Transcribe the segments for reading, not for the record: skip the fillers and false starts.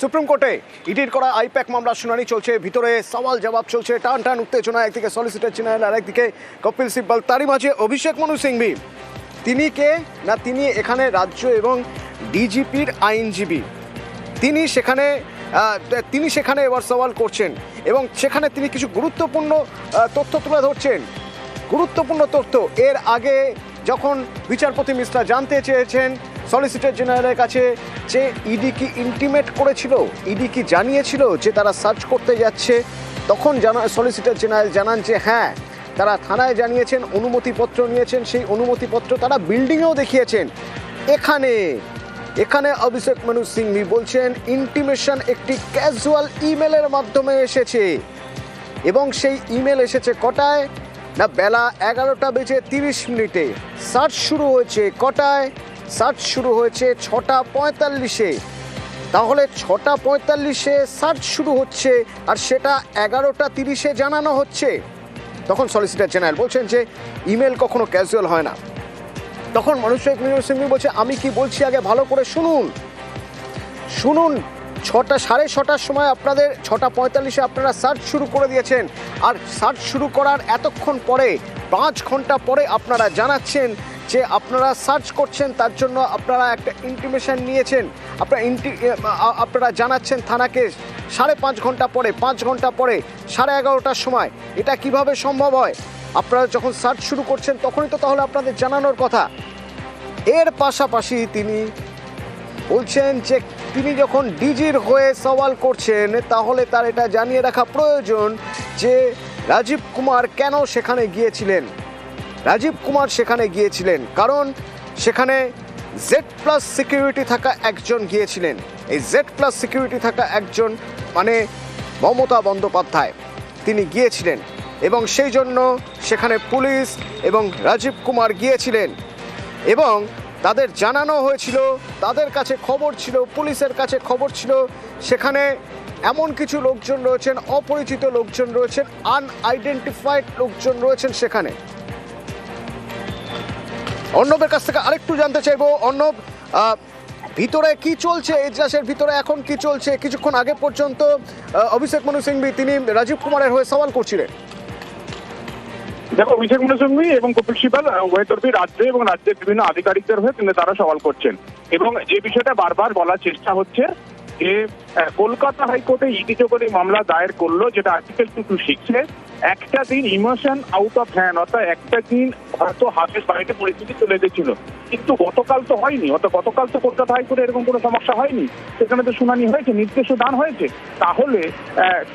Supreme কোর্টে ইডির করা আইপ্যাক মামলার শুনানি চলছে, ভিতরে সওয়াল জবাব চলছে, টান টান উত্তেজনা, একদিকে সলিসিটর জেনারেল আর একদিকে কপিল সিব্বল, তারই মাঝে অভিষেক মনু সিংভি। তিনি কে না, তিনি এখানে রাজ্য এবং ডিজিপির আইনজীবী। তিনি সেখানে এবার সওয়াল করছেন এবং সেখানে তিনি কিছু গুরুত্বপূর্ণ তথ্য তুলে ধরছেন। গুরুত্বপূর্ণ তথ্য এর আগে যখন বিচারপতি মিশ্রা জানতে চেয়েছেন সলিসিটর জেনারেলের কাছে যে ইডি কি ইন্টিমেট করেছিল, ইডি কি জানিয়েছিল যে তারা সার্চ করতে যাচ্ছে, তখন সলিসিটর জেনারেল জানান যে হ্যাঁ, তারা থানায় জানিয়েছেন, অনুমতিপত্র নিয়েছেন, সেই অনুমতিপত্র তারা বিল্ডিংয়েও দেখিয়েছেন। এখানে অভিষেক মনু সিংভি বলছেন ইন্টিমেশন একটি ক্যাজুয়াল ইমেলের মাধ্যমে এসেছে এবং সেই ইমেল এসেছে কটায় না, বেলা 11:30। সার্চ শুরু হয়েছে কটায়? সার্চ শুরু হয়েছে 6:45। তাহলে 6:45 সার্চ শুরু হচ্ছে আর সেটা 11:30 জানানো হচ্ছে। তখন সলিসিটর জেনারেল বলছেন যে ইমেল কখনো ক্যাজুয়াল হয় না। তখন অভিষেক মনু সিংভি বলছে আমি কি বলছি আগে ভালো করে শুনুন। 6:30 সময় আপনাদের 6:45 আপনারা সার্চ শুরু করে দিয়েছেন, আর সার্চ শুরু করার এতক্ষণ পরে 5 ঘন্টা পরে আপনারা জানাচ্ছেন যে আপনারা সার্চ করছেন, তার জন্য আপনারা একটা ইন্টিমেশন নিয়েছেন, আপনারা জানাচ্ছেন থানাকে 5.5 ঘন্টা পরে, 5 ঘন্টা পরে 11:30টার সময়। এটা কিভাবে সম্ভব হয়? আপনারা যখন সার্চ শুরু করছেন তখনই তো তাহলে আপনাদের জানানোর কথা। এর পাশাপাশি তিনি বলছেন যে তিনি যখন ডিজির হয়ে সওয়াল করছেন তাহলে তার এটা জানিয়ে রাখা প্রয়োজন যে রাজীব কুমার কেন সেখানে গিয়েছিলেন। রাজীব কুমার সেখানে গিয়েছিলেন কারণ সেখানে Z+ সিকিউরিটি থাকা একজন গিয়েছিলেন। এই Z+ সিকিউরিটি থাকা একজন মানে মমতা বন্দ্যোপাধ্যায়, তিনি গিয়েছিলেন এবং সেই জন্য সেখানে পুলিশ এবং রাজীব কুমার গিয়েছিলেন এবং তাদের জানানো হয়েছিল, তাদের কাছে খবর ছিল, পুলিশের কাছে খবর ছিল সেখানে এমন কিছু লোকজন রয়েছেন, অপরিচিত লোকজন রয়েছেন, আনআইডেন্টিফাইড লোকজন রয়েছেন সেখানে। অর্ণবের কাছ থেকে আরেকটু জানতে চাইবো। অর্ণব, ভিতরে কি চলছে, এজলাসের ভিতরে এখন কি চলছে? কিছুক্ষণ আগে পর্যন্ত অভিষেক মনু সিংভি তিনি রাজীব কুমারের হয়ে সওয়াল করছিলেন। দেখো, অভিষেক মনু সিংভি এবং কপিল সিব্বল উভয় তরফই রাজ্য এবং রাজ্যের বিভিন্ন আধিকারিকদের হয়ে কিন্তু তারা সওয়াল করছেন এবং যে বিষয়টা বারবার বলার চেষ্টা হচ্ছে যে কলকাতা হাইকোর্টে ইডি যখন এই মামলা দায়ের করলো, যেটা আর্টিকেল 226-এ একটা দিন ইমোশন আউট অফ হ্যান্ড, অর্থাৎ একটা দিন হয়তো হাতের বাইরে পরিস্থিতি চলে গেছিল, কিন্তু গতকাল তো হয়নি। গতকাল তো কলকাতা হাইকোর্টে এরকম কোনো সমস্যা হয়নি, সেখানে তো শুনানি হয়েছে, নির্দেশও দান হয়েছে। তাহলে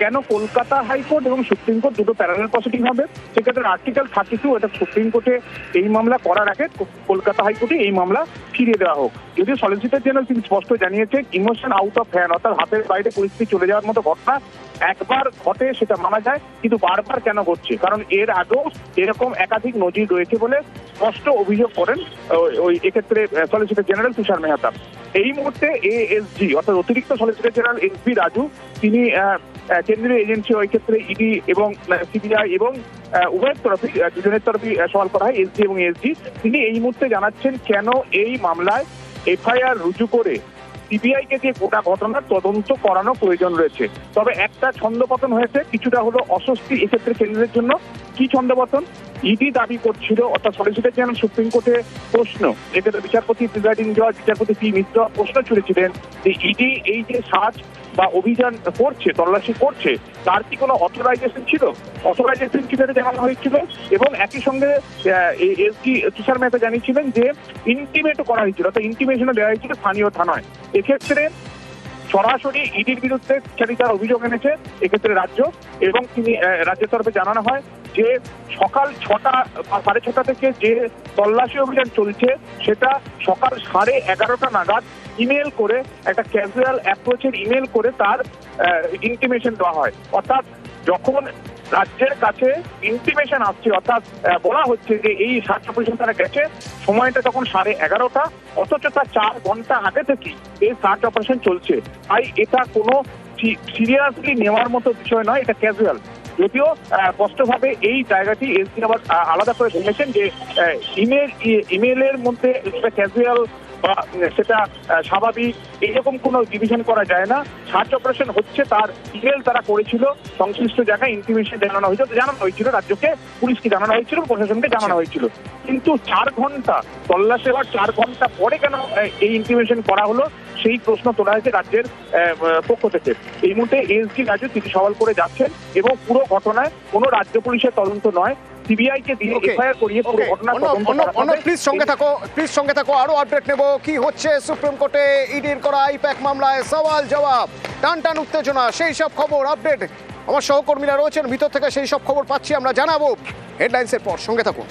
কেন কলকাতা হাইকোর্ট এবং সুপ্রিম কোর্ট দুটো প্যারালাল প্রসিডিং হবে? সেক্ষেত্রে আর্টিকেল 32 এটা সুপ্রিম কোর্টে এই মামলা করার আগে কলকাতা হাইকোর্টে এই মামলা ফিরিয়ে দেওয়া হোক। যদিও সলিসিটর জেনারেল তিনি স্পষ্ট জানিয়েছে ইমোশন আউট অফ হ্যান্ড, অর্থাৎ হাতের বাইরে পরিস্থিতি চলে যাওয়ার মতো ঘটনা একবার ঘটে সেটা মানা যায়, কিন্তু বারবার কেন ঘটছে? কারণ এর আগেও এরকম একাধিক নজির রয়েছে বলে স্পষ্ট অভিযোগ করেন ওই এক্ষেত্রে সলিসিটর জেনারেল তুষার মেহতা। এই মুহূর্তে এএসজি অর্থাৎ অতিরিক্ত সলিসিটর জেনারেল এসবি রাজু, তিনি কেন্দ্রীয় এজেন্সি, ওই ক্ষেত্রে ইডি এবং সিবিআই এবং উভয়ের তরফে, দুজনের তরফে সওয়াল করা হয়, এসডি এবং এসজি। তিনি এই মুহূর্তে জানাচ্ছেন কেন এই মামলায় এফআইআর রুজু করে সিবিআইকে দিয়ে গোটা ঘটনার তদন্ত করানো প্রয়োজন রয়েছে। তবে একটা ছন্দপতন হয়েছে, কিছুটা হলো অস্বস্তি এক্ষেত্রে কেন্দ্রের জন্য। কি ছন্দপতন? ইডি দাবি করছিল, অর্থাৎ সলিসিটর জেনারেল সুপ্রিম কোর্টে প্রশ্ন, এক্ষেত্রে বিচারপতি প্রিজাইডিং জজ বিচারপতি পি মিশ্র প্রশ্ন ছুড়েছিলেন যে ইডি এই যে সার্চ বা অভিযান করছে, তল্লাশি করছে, তার কি কোনো অথরাইজেশন ছিল? অথরাইজেশন কিভাবে জানানো হয়েছিল? এবং একই সঙ্গে এসডি তুষার মেহতা জানিয়েছিলেন যে ইন্টিমেটও করা হয়েছিল, অর্থাৎ ইন্টিমেশনও দেওয়া হয়েছিল স্থানীয় থানায়। এক্ষেত্রে সরাসরি ইডির বিরুদ্ধে তার অভিযোগ এনেছে এক্ষেত্রে রাজ্য, এবং তিনি রাজ্যের তরফে জানানো হয় যে সকাল 6টা বা 6:30 থেকে যে তল্লাশি অভিযান চলছে সেটা সকাল 11:30 নাগাদ ইমেল করে, একটা ক্যাজুয়াল অ্যাপ্রোচের ইমেল করে তার ইন্টিমেশন দেওয়া হয়। অর্থাৎ যখন রাজ্যের কাছে ইন্টিমেশন আসছে, অর্থাৎ বলা হচ্ছে যে এই সার্চ অপারেশন তারা গেছে, সময়টা তখন 11:30, অথচ তার 4 ঘন্টা আগে থেকেই এই সার্চ অপারেশন চলছে। তাই এটা কোনো সিরিয়াসলি নেওয়ার মতো বিষয় নয়, এটা ক্যাজুয়াল। যদিও স্পষ্টভাবে এই জায়গাটি এসডি আবার আলাদা করে বলেছেন যে ইমেলের মধ্যে ক্যাজুয়াল বা সেটা স্বাভাবিক এইরকম কোনো ডিভিশন করা যায় না। সার্চ অপারেশন হচ্ছে তার ইমেল তারা করেছিল, সংশ্লিষ্ট জায়গায় ইনফরমেশন জানানো হয়েছিল রাজ্যকে, পুলিশকে জানানো হয়েছিল, প্রশাসনকে জানানো হয়েছিল। কিন্তু 4 ঘন্টা তল্লাশি হওয়ার 4 ঘন্টা পরে কেন এই ইনফরমেশন করা হলো সেই প্রশ্ন তোলা হয়েছে রাজ্যের পক্ষ থেকে। এই মুহূর্তে এসডি রাজু তিনি সওয়াল করে যাচ্ছেন এবং পুরো ঘটনায় কোনো রাজ্য পুলিশের তদন্ত নয়, সিবিআই কে দিয়ে এফআইআর করিয়ে পুরো ঘটনার তদন্ত করা হবে। প্লিজ সঙ্গে থাকো আরো আপডেট নেব। কি হচ্ছে সুপ্রিম কোর্টে ইডির করা আইপ্যাক মামলায় সওয়াল জবাব, টান উত্তেজনা, সেই সব খবর আপডেট আমার সহকর্মীরা রয়েছেন ভিতর থেকে, সেই সব খবর পাচ্ছি আমরা, জানাবো হেডলাইন্সের পর। সঙ্গে থাকুন।